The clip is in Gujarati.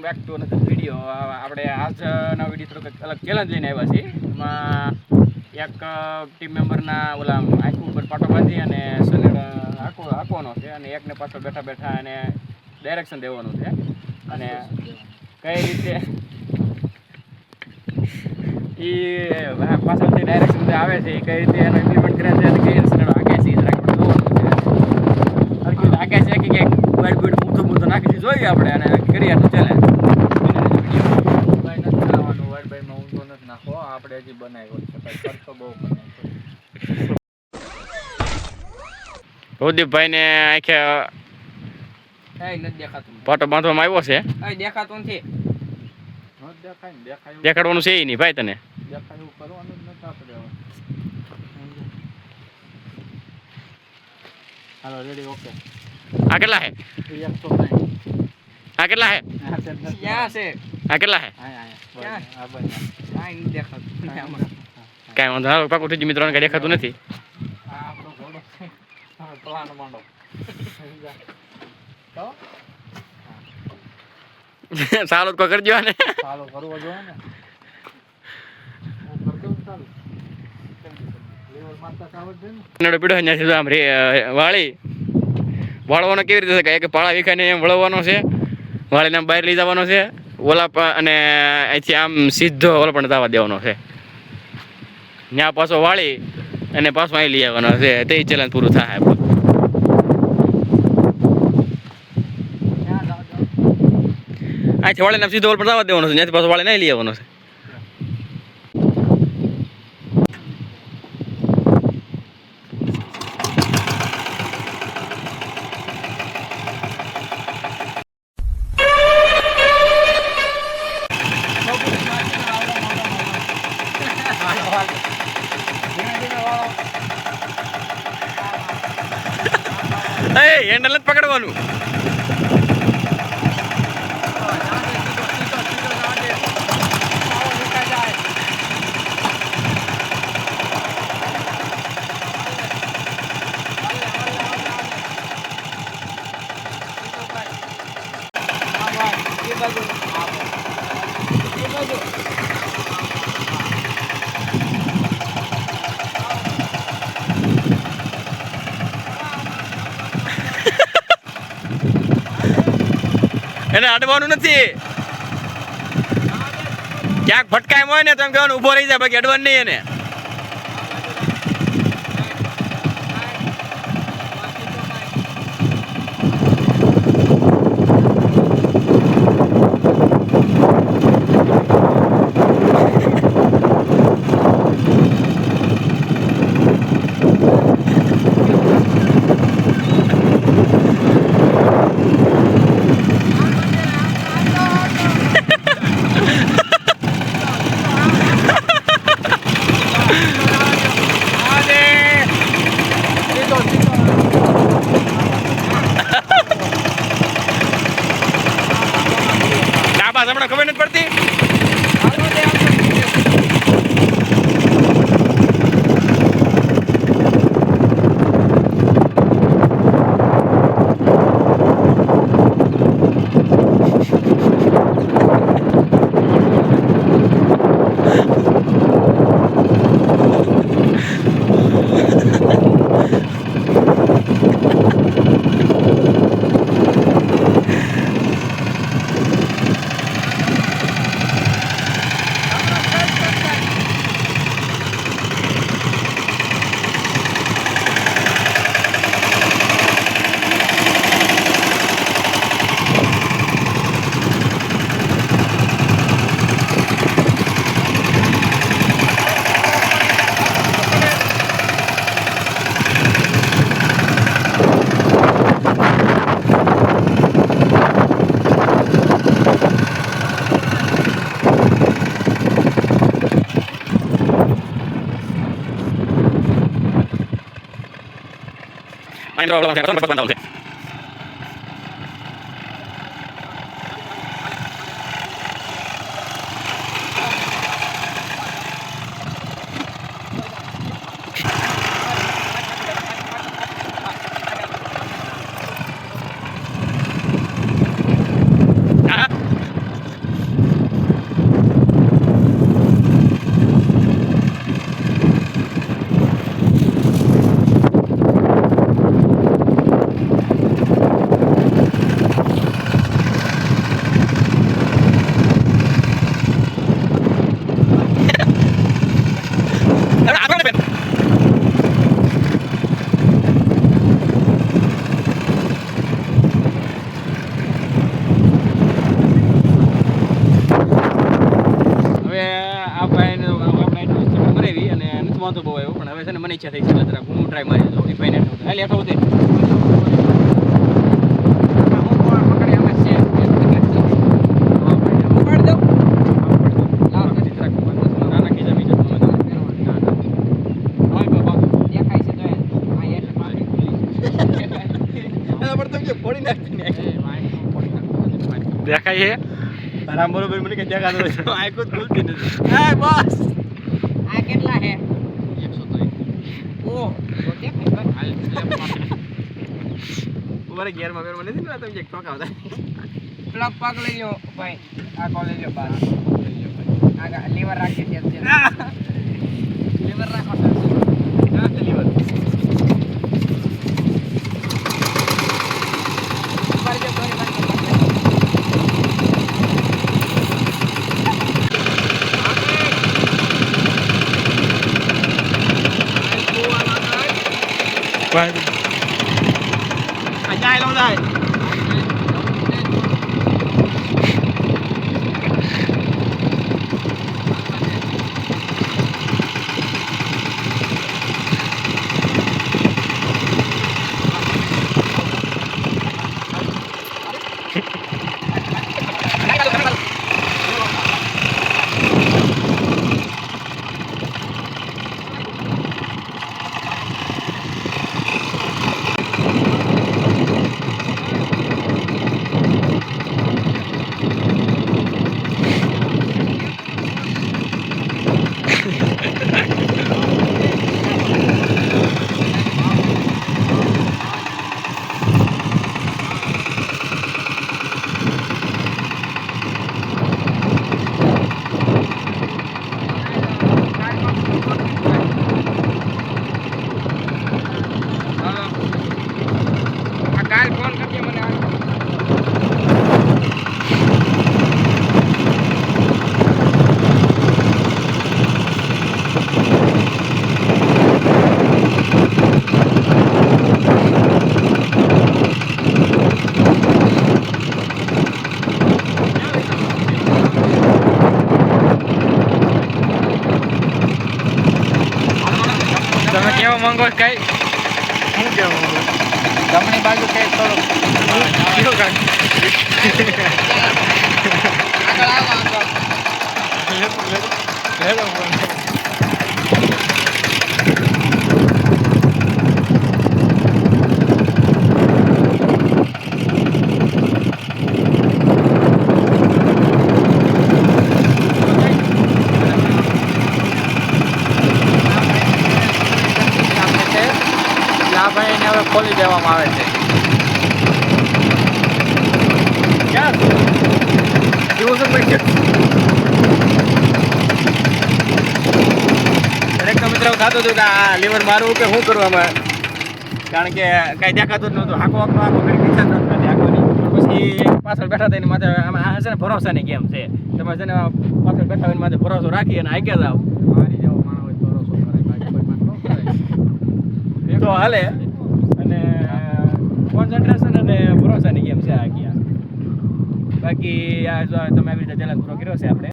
Back to another video. આપણે આજના વિડીયો થોડોક અલગ ચેલેન્જ લઈને આવ્યા છીએ. એમાં એક ટીમ મેમ્બરના ઓલા આખું ઉપર પાટો બાંધી અને સનેડ હાંકવાનો છે અને એકને પાછળ બેઠા બેઠા એને ડાયરેક્શન દેવાનું છે અને કઈ રીતે એ પાછળથી ડાયરેક્શન આવે છે એ કઈ રીતે એનો ઇમ્પ્લિમેન્ટ કરે છે અને કઈ રીતે સનેડો હાંકે છે એ જરાક જોવાનું છે. હરખી હાંકે છે કે ક્યાંક બેડ બેડ મૂતો નાખી જોઈએ આપણે અને કરીએ તો ચાલે. આપણે હજી બનાવ્યો છે ખર્ચો બહુ બનાવ્યો. રોદીપભાઈ ને આખે પાટો બાંધવામાં આવ્યો છે. દેખાતું નથી. દેખાડવાનું છે નહીં ભાઈ તને. દેખાડવું કરવાનું જ નથી આપણે. હાલો રેડી ઓકે. આ કેટલા હે? 160. આ કેટલા હે? ક્યાં છે? આ કેટલા હે? કાંઈ વાંધો હાલો પાકું થઈ ગયું મિત્રોને કાંઈ દેખાતું નથી. સારું કોઈ કરજો ને. સારું કરવો જોઈએ ને. પીડો ત્યાંથી આમ વાળવાનો કેવી રીતે થાય કે પાળા વિખાઈને એમ વળવાનો છે, વાળીને આમ બહાર લઈ જવાનો છે, ઓલા અને અહીંથી આમ સીધો ઓલા પણ દાવા દેવાનો છે. ત્યાં પાછો વાળી અને પાછો અહીં લઈ આવવાનો છે. તે ચેલેન્જ પૂરું થાય આપણું. અહીંથી વાળીને સીધો ઓલા પણ દાવા દેવાનો છે, ત્યાંથી પાછો વાળીને લઈ આવવાનો છે. હેન્ડલ જ પકડવાનું. એને અડવાનું નથી. ક્યાંક ફટકાય હોય ને તો એમ કહેવાનું ઊભો રહી જાય, બાકી અડવાનું નહીં એને. હમણાં ખબર નથી પડતી. ઈચ્છા થઈ છે એટલે જરા હું ટ્રાય મારી દઉં એ ભાઈને હાલ હેઠો ઉતર દેખાય છે આરામ બરોબર મને કે દેખાતો નથી આંખો જ ખુલતી નથી એ બસ આ કેટલા હે 103 ઓ તો દેખાય હાલ ઉભા ગેર માં મને નથી ને તમે એક ઠોકાવતા પ્લગ પગ લઈ લો ભાઈ આ કોલ લઈ લો બસ આ લીવર રાખી દે લીવર રાખો હા લીવર જાય લો જાય તમે કેવા માંગો કઈ શું કેવું જમણી બાજુ કે થોડું કેવું કાંઈ આગળ આવો ભાઈ એને હવે ખોલી દેવામાં આવે છે ક્યાં એવું છે ભાઈ દરેક મિત્રો થતું હતું કે આ લીવર મારવું કે શું કરવામાં કારણ કે કાંઈ દેખાતું જ નહોતું હાકો આખો આખો ઘડી પીછા નથી હાકોની પછી પાછળ બેઠા હતા એની માથે આ છે ને ભરોસાની ગેમ છે તમે છે ને પાછળ બેઠા હોય માથે ભરોસો રાખી અને આગળ જાઓ મારી જેવો માણસ હોય ભરોસો કરે તો હાલે અને કોન્સન્ટ્રેશન અને ભરોસાની ગેમ છે આ ગયા બાકી આ જો તમે આવી રીતે ચેલેન્જ પૂરો કર્યો છે આપણે